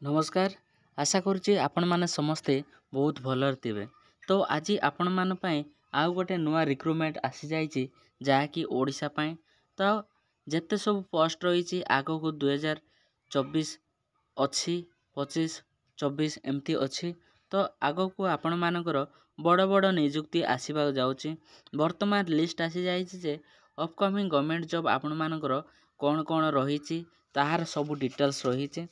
नमस्कार। आशा करुच्ची आपण माने समस्ते बहुत भलर थिबे। तो आज आपण मान पई आउ गोटे नुआ रिक्रुटमेंट आसी जाइछि जाकी ओडिशा पई। तो जेते सब पोस्ट रहिछि आगो को 2024 अछि 25 24 एमती अछि। तो आगो को आपण मानकर बड़ बड़ नियुक्ति आसीबा जाउछि। वर्तमान लिस्ट आसी जाइछि जे अपकमिंग गवर्नमेंट जॉब आपण मानकर कोन कोन रहिछि ताहार सब डिटेल्स रहिछि।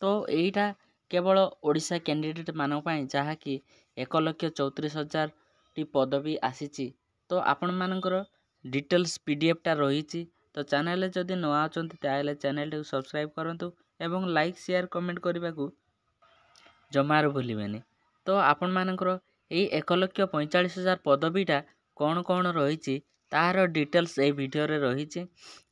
तो एटा केवल ओडिशा कैंडिडेट मान पई जहाँकि 1,34,000 टी पदवी आसीछि। तो आपण मानकर डिटेल्स पीडीएफ टा रहिछि। तो चैनल जदि नवा अछंती ताले चैनल को सब्सक्राइब करंतु एवं लाइक शेयर कमेंट करबा को जमार भूलिबेनी। तो आपण मानकर एई 1,45,000 पदवीटा कोन कोन रहिछि तार डिटेल्स ए वीडियो रे रहिछि।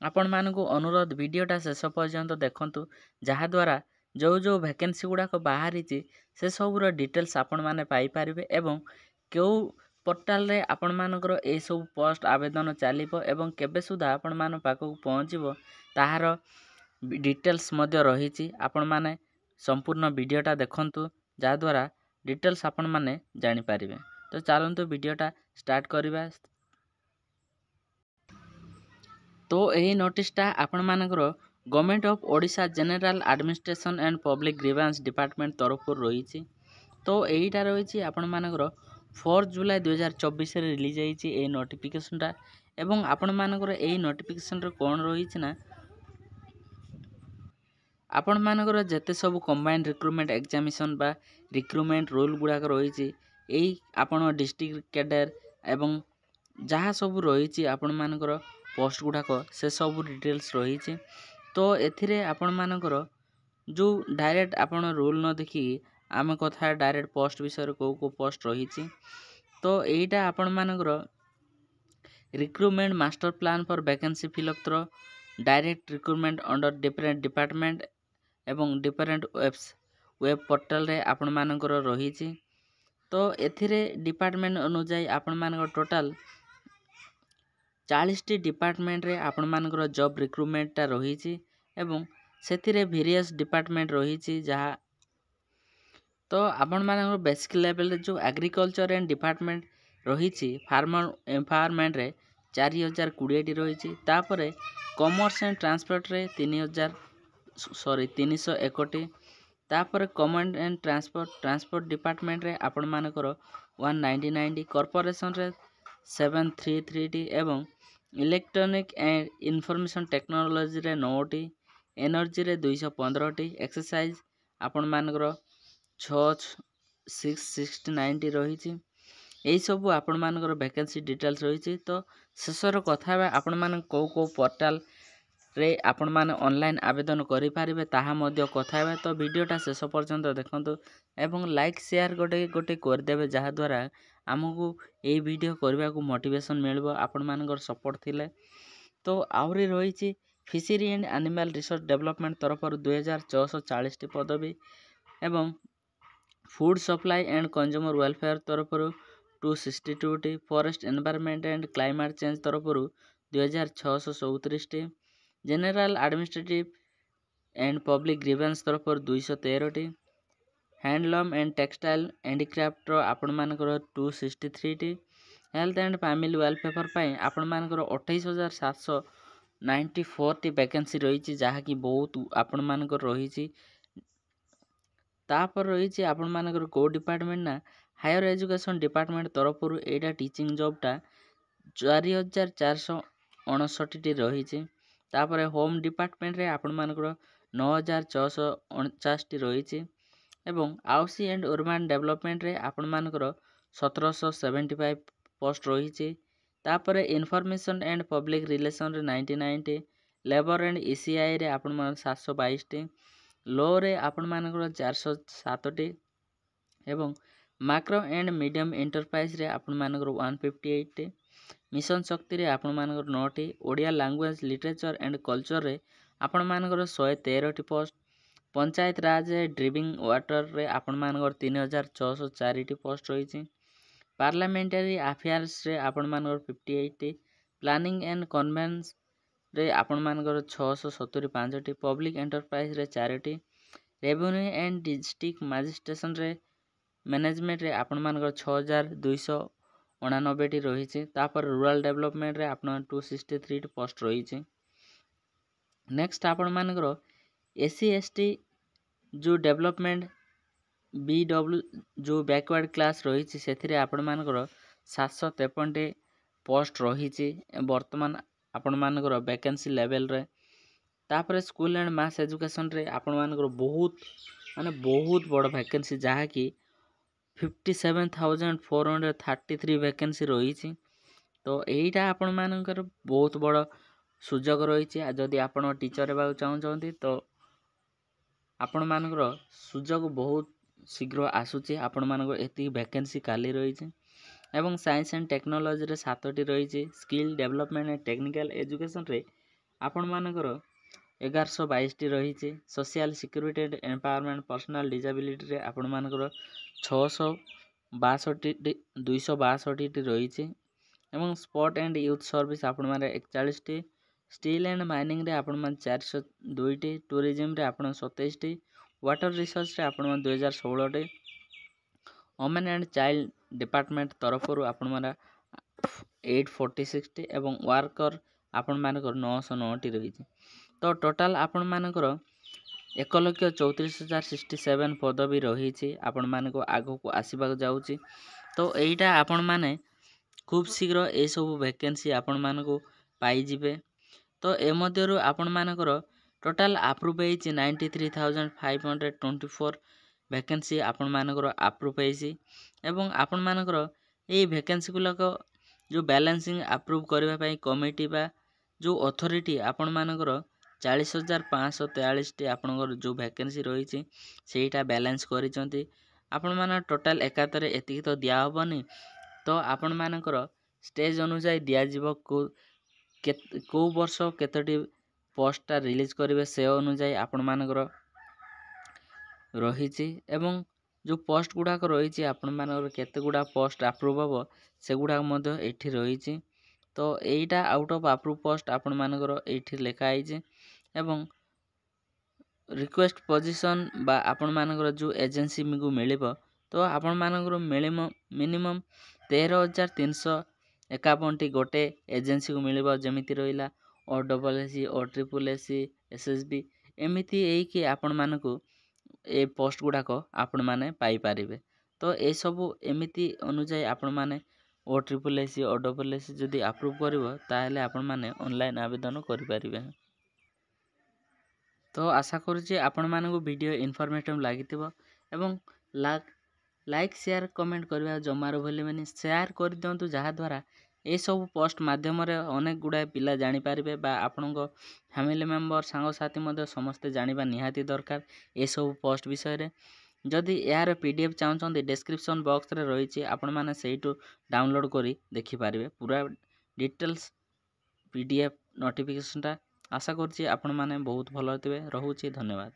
आपण मानकु अनुरोध वीडियोटा शेष पर्यंत देखंतु जहा द्वारा जो वैकेंसी गुड़ा को बाहरी से सबूर डिटेल्स आपण माने पाई पारिबे एवं क्यों पोर्टाल रे आपण मानकर ए सब पोस्ट आवेदन चलिबो एवं केबे सुधा आपण मान पाखक पहुँचबो ताहार डिटेल्स मध्य रहिछि। आपण माने संपूर्ण वीडियोटा देखंतु जा द्वारा डिटेल्स आपण माने जानि पारिबे। तो चलंतु वीडियोटा स्टार्ट करिबा। तो यही नोटिसटा आपण मानकर government of Odisha general administration and public grievance department तरफ रही। तो यहीटा रही आपण मानकर 4 जुलाई 2024 रे रिलीज होईछि ए नोटिफिकेशनटा एवं आपण मानकर ए नोटिफिकेशन रे कोन रही ना आपण मानकर जेते सब कंबाइंड रिक्रुटमेंट एग्जामिनेशन बा रिक्रुटमेंट रूल गुड़ाक रही एई आपण डिस्ट्रिक्ट कैडर एवं जहाँ सब रही आपण मानकर पोस्ट गुड़ाक से सब डिटेल्स रही। तो एथिरे आपण मानकर जो डायरेक्ट आपण रूल न देखि आम कथा डायरेक्ट पोस्ट विषय को पोस्ट रही। तो एटा आपण मानकर recruitment master plan for vacancy fill up through direct recruitment under different department एवं डिफरेंट वेब पोर्टल रे आपण मानकर रही। तो एथिरे डिपार्टमेंट अनुसार आपण मानकर टोटल 40 टी डिपार्टमेंट रे आपण मानकर जॉब रिक्रुटमेंट ता रही एवं सेथिरे वेरियस डिपार्टमेंट रही जहाँ तो आपण मानकर बेसिक लेवल रे जो एग्रीकल्चर एंड डिपार्टमेंट रही फार्मर एम्पावरमेंट रे 4020 टी रही। तापरे कॉमर्स एंड ट्रांसपोर्ट रे 301 टी। तापरे कमांड एंड ट्रांसपोर्ट डिपार्टमेंट रे आपण मानकर 199 टी। कॉर्पोरेशन रे 733 टी एवं इलेक्ट्रॉनिक एंड इंफॉर्मेशन टेक्नोलॉजी रे 9 टी। एनर्जी रे 215 टी। एक्सरसाइज आपण मानकर 669 टी रही। यही सब आपण मानकर वैकेंसी डिटेल्स रही। तो शेषर कथा आपण मान को पोर्टाल रे आपण माने ऑनलाइन आवेदन करि पारिबे ताहा मध्य कथा हेबे। तो वीडियोटा शेष पर्यंत देखंतु एवं लाइक शेयर गोटे गोटे कर देबे जहा द्वारा आमको ए वीडियो करबा को मोटिवेशन मिलबो आपण मानकर सपोर्ट थिले। तो आउरी रही fishery and animal resource development तरफ 2440 टी पदवी एवं food supply and consumer welfare तरफ 262 टी। Forest environment and climate change तरफ 2637 टी। General administrative and public grievance तरफ 213 टी। हैंडलूम एंड टेक्सटाइल हैंडीक्राफ्ट आपण मानकर 263 टी। हेल्थ एंड फैमिली वेलफेयर पाई आपण मानकर 28,794 टी वैकेंसी रही जहाँकि बहुत आपण मानकर रही। तापर रही आपण मानकर को डिपार्टमेंट ना हायर एजुकेशन डिपार्टमेंट तरफ एटा टीचिंग जॉबटा 4459 टी रही। तापर होम डिपार्टमेंट रे आपण मानकर 9649 टी रही एवं हाउसिंग एंड अर्बन डेवलपमेंट रे आपण मानकर 1775 पोस्ट रही। तापर इनफॉरमेशन एंड पब्लिक रिलेशन रे 99 टी। लेबर एंड ईसीआई रे आपण मान 722 टी। लॉ रे आपण मानकर 407 टी एवं माइक्रो एंड मीडियम एंटरप्राइज रे आपण मानकर 158 टी। मिशन शक्ति रे आपण मानकर 9 T. Odia language literature and culture रे आपण मानकर 113 टी पोस्ट। पंचायत राज ड्रिंकिंग वाटर रे आपण मानकर 3604 टी पोस्ट रही। पार्लियामेंटरी अफेयर्स रे आपण मानकर 58 टी। प्लानिंग एंड कन्वेंस रे आपण मानकर 675 टी। पब्लिक एंटरप्राइज रे 4 टी। रेवेन्यू एंड डिस्ट्रिक्ट मजिस्ट्रेशन मैनेजमेंट रे आपण मानकर 6289 रही। तापर रूरल डेवलपमेंट रे आपण 263 पोस्ट रही। नेक्स्ट आपण मानकर एससी एसटी जो डेवलपमेंट BW जो बैकवर्ड क्लास रही से आपण मानकर 753 पोस्ट रही वर्तमान आपण मानकर वैकेंसी लेवल रे। तापर स्कूल एंड मास एजुकेशन रे आपण मानकर बहुत बड़ वैकेंसी जहाँ कि 57,433 वैकेंसी रही। तो यहीटा आपण मानकर बहुत बड़ सुजोग रही। जदि आपण टीचर हेबाक चाहूँगी तो आपण मानकर सुजोग बहुत शीघ्र आसूची। आपण मानकर एति वैकेंसी खाली रही। एवं साइंस एंड टेक्नोलॉजी रे 7टी रही। Skill development and technical education रे आपण मानकर 1122 रही। Social security and empowerment personal disability रे आपण मानकर 262 रही। एवं स्पोर्ट एंड यूथ सर्विस आपण माने 41टी। स्टील एंड माइनिंग रे आपण मान 402टी। टूरिज्म रे आपण 27टी। वाटर रिसोर्स रे आपण मान 2016टी। वुमेन एंड चाइल्ड डिपार्टमेंट तरफ आपण माने 846टी एवं वर्कर आपण मानकर 909टी रही। तो टोटाल आपण मानकर 1,34,067 पदवी रही आपण मानको आगो को आसीबा जाउची। तो एईटा आपण माने खूब शीघ्र ए सब वैकेंसी आपण मानको पाई जिवे। तो ए मध्यरु आपण मानकर टोटाल अप्रूव हेछि 93,524 वैकेंसी आपण मानकर अप्रूव हेछि। एवं आपण मानकर ए वैकेंसी गुलक जो बैलेंसिंग अप्रूव करबा पई कमिटी बा जो अथॉरिटी आपण मानकर 40,543टी आपनकर जो वैकेंसी रही सेटा बैलेंस करिसंती। आपण मान टोटाल एकातरे एतिक तो दिया होबनी। तो आपण मानकर स्टेज अनुसार दिया जीवो को वर्ष केतोटी पोस्टा रिलीज करिवे से अनुसार आपण मानकर रही। एवं जो पोस्ट गुडाक रही आपण मानकर केते गुडा पोस्ट अप्रूव हो से गुडा मध्य एठी रही। तो एटा आउट ऑफ अप्रूव पोस्ट आपण मानकर एठी लेखा आइजे। एवं रिक्वेस्ट पोजीशन बा आपण मानकर जो एजेंसी को मिलिबो तो आपण मानकर मिनिमम 13,351टी गोटे एजेंसी को मिलिबो। जेमिति रहिला OSSC OSSC SSB एमिति एई कि आपण मानको ए पोस्ट गुडाको आपण माने पाई पारिबे। तो ए सब एमिति अनुसार आपण माने OSSC OSSC जदि अप्रूव करिवो ताहेले आपण माने ऑनलाइन आवेदन करि पारिबे। तो आशा करूँ आपण मानक वीडियो इनफॉर्मेटिव लागिथिबो। एवं लाइक शेयर कमेंट करबा जमारो भले माने शेयर कर दियंतु जहा द्वारा ए सब पोस्ट माध्यम रे अनेक गुडा पिला जानि पारिबे बा आपनको फैमिली मेंबर सांग साथी मध्ये समस्त जानिबा निहाती दरकार ए सब पोस्ट विषय रे। जदि यार पीडीएफ चाहछन्ती डिस्क्रिप्शन बॉक्स रे रहिछि आपण माने सेइटु डाउनलोड करी देखि पारिबे पूरा डिटेल्स पीडीएफ नोटिफिकेशनटा। आशा करछि आपण माने बहुत भलो होतिबे। रहुछि धन्यवाद।